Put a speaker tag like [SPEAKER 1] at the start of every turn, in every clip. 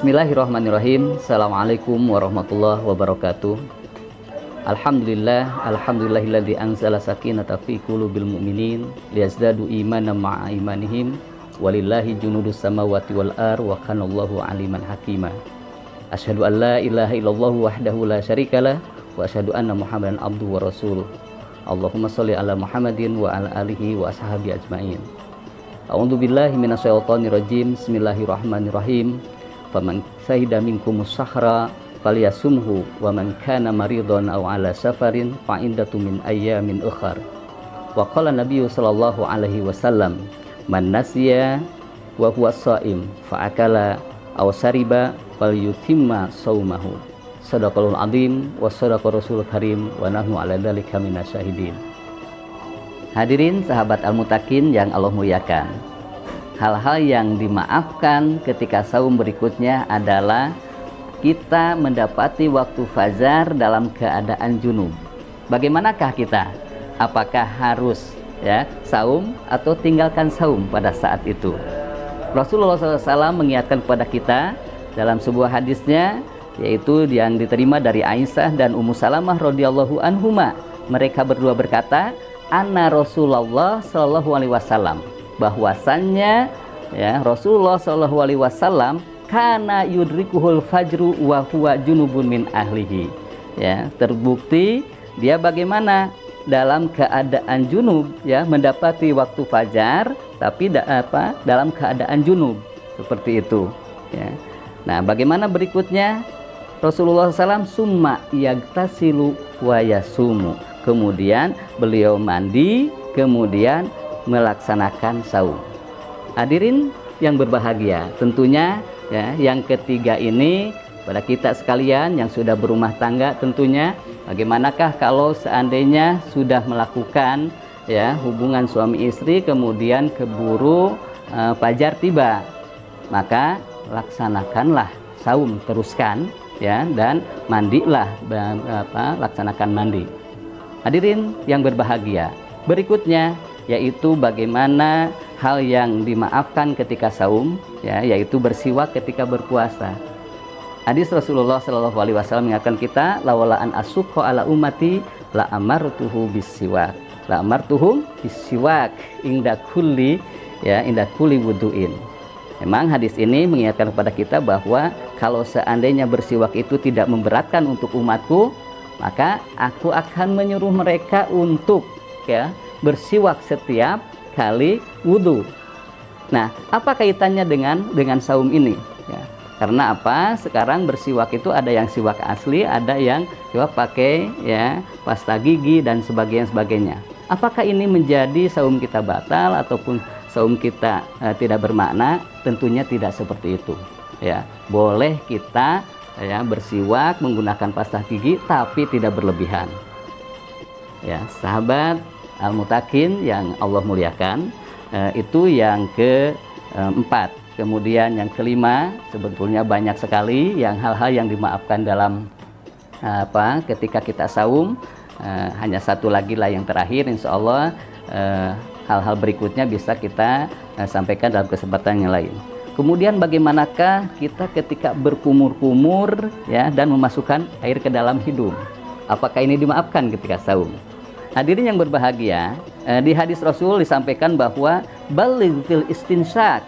[SPEAKER 1] Bismillahirrahmanirrahim. Assalamualaikum warahmatullahi wabarakatuh. Alhamdulillahilladzi anzala sakinata fi qulubil mu'minin liyazdadu imanan ma'a imanihim walillahi junudus samawati wal ar wa kanallahu aliman hakima. Asyhadu an la ilaha illallah wahdahu la syarikalah wa asyhadu anna Muhammadan abduhu wa rasuluh. Allahumma sholli ala Muhammadin wa ala alihi wa ashabi ajmain. A'udzu billahi minasyaitonir rajim. Bismillahirrahmanirrahim. Faman syahida minkumus syahra falyasumhu wa man kana maridhan aw ala safarin fa iddatu min ayyamin ukhar. Wa qala Nabiyyu sallallahu alaihi wasallam man nasiya wa huwa shaim fa akala aw sariba falyutimma shaumahu. Shadaqallahul azim wa shadaqa rasulul karim wa nahnu ala dzalika minasyahidin. Hadirin sahabat Al-Mutakin yang Allah muliakan, hal-hal yang dimaafkan ketika saum berikutnya adalah kita mendapati waktu fajar dalam keadaan junub. Bagaimanakah kita? Apakah harus saum atau tinggalkan saum pada saat itu? Rasulullah SAW mengingatkan kepada kita dalam sebuah hadisnya, yaitu yang diterima dari Aisyah dan Ummu Salamah radhiyallahu anhuma. Mereka berdua berkata, anna Rasulullah sallallahu alaihi wasallam, bahwasannya Rasulullah sallallahu alaihi wasallam kana yudrikuhul fajru wa huwa junubun min ahlihi. Terbukti dia bagaimana dalam keadaan junub, mendapati waktu fajar tapi dalam keadaan junub seperti itu. Nah, bagaimana berikutnya? Rasulullah SAW summa yagtasilu wa yasumu. Kemudian beliau mandi, kemudian melaksanakan saum. Hadirin yang berbahagia, tentunya yang ketiga ini pada kita sekalian yang sudah berumah tangga, tentunya bagaimanakah kalau seandainya sudah melakukan hubungan suami istri, kemudian keburu fajar tiba, maka laksanakanlah saum, teruskan dan mandilah, laksanakan mandi. Hadirin yang berbahagia, berikutnya yaitu bagaimana hal yang dimaafkan ketika saum, yaitu bersiwak ketika berpuasa. Hadis Rasulullah Shallallahu Alaihi Wasallam mengingatkan kita, lawalaan asukho ala umati la amartuhu bisiwak, la amartuhum bisiwak inda kulli wuduin. Memang hadis ini mengingatkan kepada kita bahwa kalau seandainya bersiwak itu tidak memberatkan untuk umatku, maka aku akan menyuruh mereka untuk bersiwak setiap kali wudhu. Nah, apa kaitannya dengan saum ini? Karena apa? Sekarang bersiwak itu ada yang siwak asli, ada yang siwak pakai pasta gigi dan sebagainya. Apakah ini menjadi saum kita batal ataupun saum kita tidak bermakna? Tentunya tidak seperti itu. Boleh kita bersiwak menggunakan pasta gigi tapi tidak berlebihan. Sahabat Al-Mutakin yang Allah muliakan, itu yang keempat. Kemudian yang kelima, sebetulnya banyak sekali yang hal-hal yang dimaafkan dalam ketika kita saum. Hanya satu lagi lah yang terakhir, insya Allah hal-hal berikutnya bisa kita sampaikan dalam kesempatan yang lain. Kemudian bagaimanakah kita ketika berkumur-kumur dan memasukkan air ke dalam hidung? Apakah ini dimaafkan ketika saum? Hadirin yang berbahagia, di hadis Rasul disampaikan bahwa baligh fil istinsak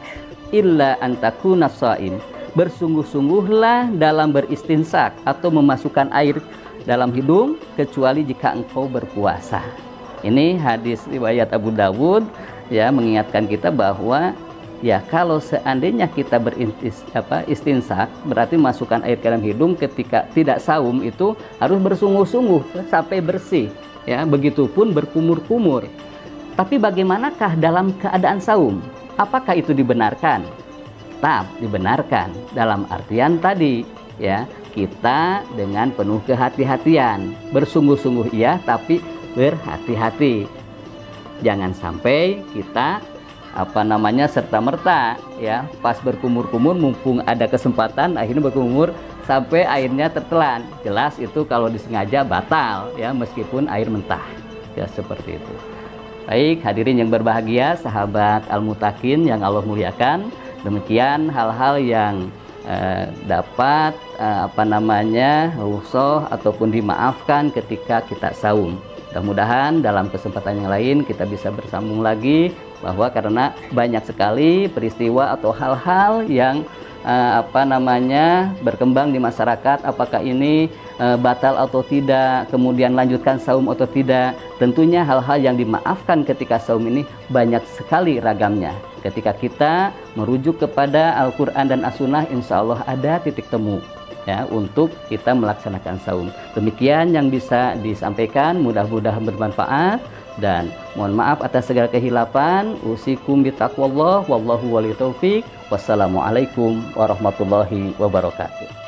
[SPEAKER 1] illa antakuna shaim. Bersungguh-sungguhlah dalam beristinsak atau memasukkan air dalam hidung kecuali jika engkau berpuasa. Ini hadis riwayat Abu Dawud mengingatkan kita bahwa kalau seandainya kita istinsak, berarti masukkan air ke dalam hidung ketika tidak saum itu harus bersungguh-sungguh sampai bersih. Begitupun berkumur-kumur. Tapi bagaimanakah dalam keadaan saum? Apakah itu dibenarkan? Tetap dibenarkan dalam artian tadi, kita dengan penuh kehati-hatian, bersungguh-sungguh tapi berhati-hati. Jangan sampai kita serta-merta pas berkumur-kumur, mumpung ada kesempatan akhirnya berkumur sampai airnya tertelan. Jelas itu kalau disengaja batal meskipun air mentah. Seperti itu. Baik, hadirin yang berbahagia, sahabat Al-Mutakin yang Allah muliakan, demikian hal-hal yang dapat rukhsah ataupun dimaafkan ketika kita saum. Mudah-mudahan dalam kesempatan yang lain kita bisa bersambung lagi, bahwa karena banyak sekali peristiwa atau hal-hal yang berkembang di masyarakat, apakah ini batal atau tidak, kemudian lanjutkan saum atau tidak. Tentunya hal-hal yang dimaafkan ketika saum ini banyak sekali ragamnya. Ketika kita merujuk kepada Al-Quran dan As-Sunnah, insya Allah ada titik temu ya untuk kita melaksanakan saum. Demikian yang bisa disampaikan, mudah-mudahan bermanfaat, dan mohon maaf atas segala kehilapan. Usikum bitaqwallah wallahu waliyut taufiq. Wassalamualaikum warahmatullahi wabarakatuh.